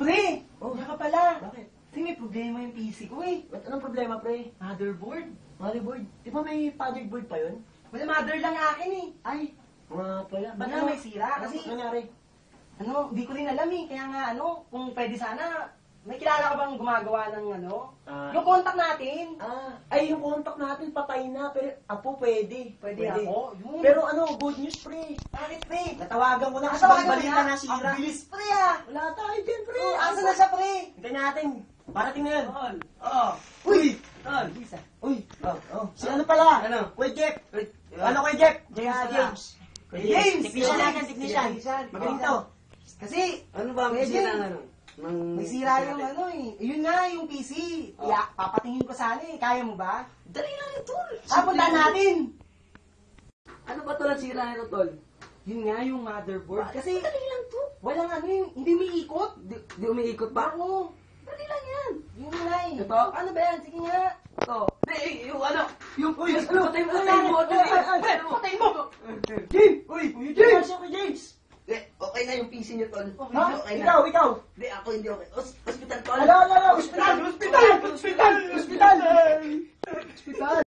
Pre! Oh. Kaya ka pala. Bakit? Kasi may problema yung PC ko eh. Ba't anong problema, pre? Motherboard. Motherboard? Di ba may project board pa yun? Wala, mother lang akin eh. Ay, mga pala. Ba't nga may sira? Ano Kasi, nangyari? hindi ko rin alam eh. Kaya nga, kung pwede sana, may kilala ka bang gumagawa ng yung contact natin. Ay, yung contact natin patay na, pero apo pwede. Pwede ako. Yung... Pero good news, pre. bakit pre? Natawagan ko na kasi Natawagan mo balita na? na sira. Ang bilis pre ah! Wala tayo dyan, pre. Oh, asa na siya pre? Hintayin natin. Parating na yan. Tol. Oo. Uy! Tol. Bisa. Uy! Si ano pala? Ano? Kuya Jeff. Ano Kuya Jeff? James. James! Technician James! natin, Technician. Magaling to. Kasi, Ano ba ang Kuya sira James, ng ano? may sira yung yun nga, yung PC. Papatingin ko sana eh. Kaya mo ba? Dali lang yun, tol. Punta natin! Ano ba tol ang sira nito, tol? Yun nga, yung motherboard. Kasi, Dali lang to. walang hindi may ikot. Di umiikot ba? Oo. Dali lang yan. Yun nga eh. Ito? Ano ba yan? Sige nga. Ito. Yung ano? Uy, Patay mo. Patay mo! James! Uy, Kuya James! James! Siya kay James! Okay na yung PC niyo, tol. Ha? Okay na. Ikaw! Hindi, ako hindi okay. Hospital, tol. Hospital! Hospital! Hospital! Hospital! Hospital!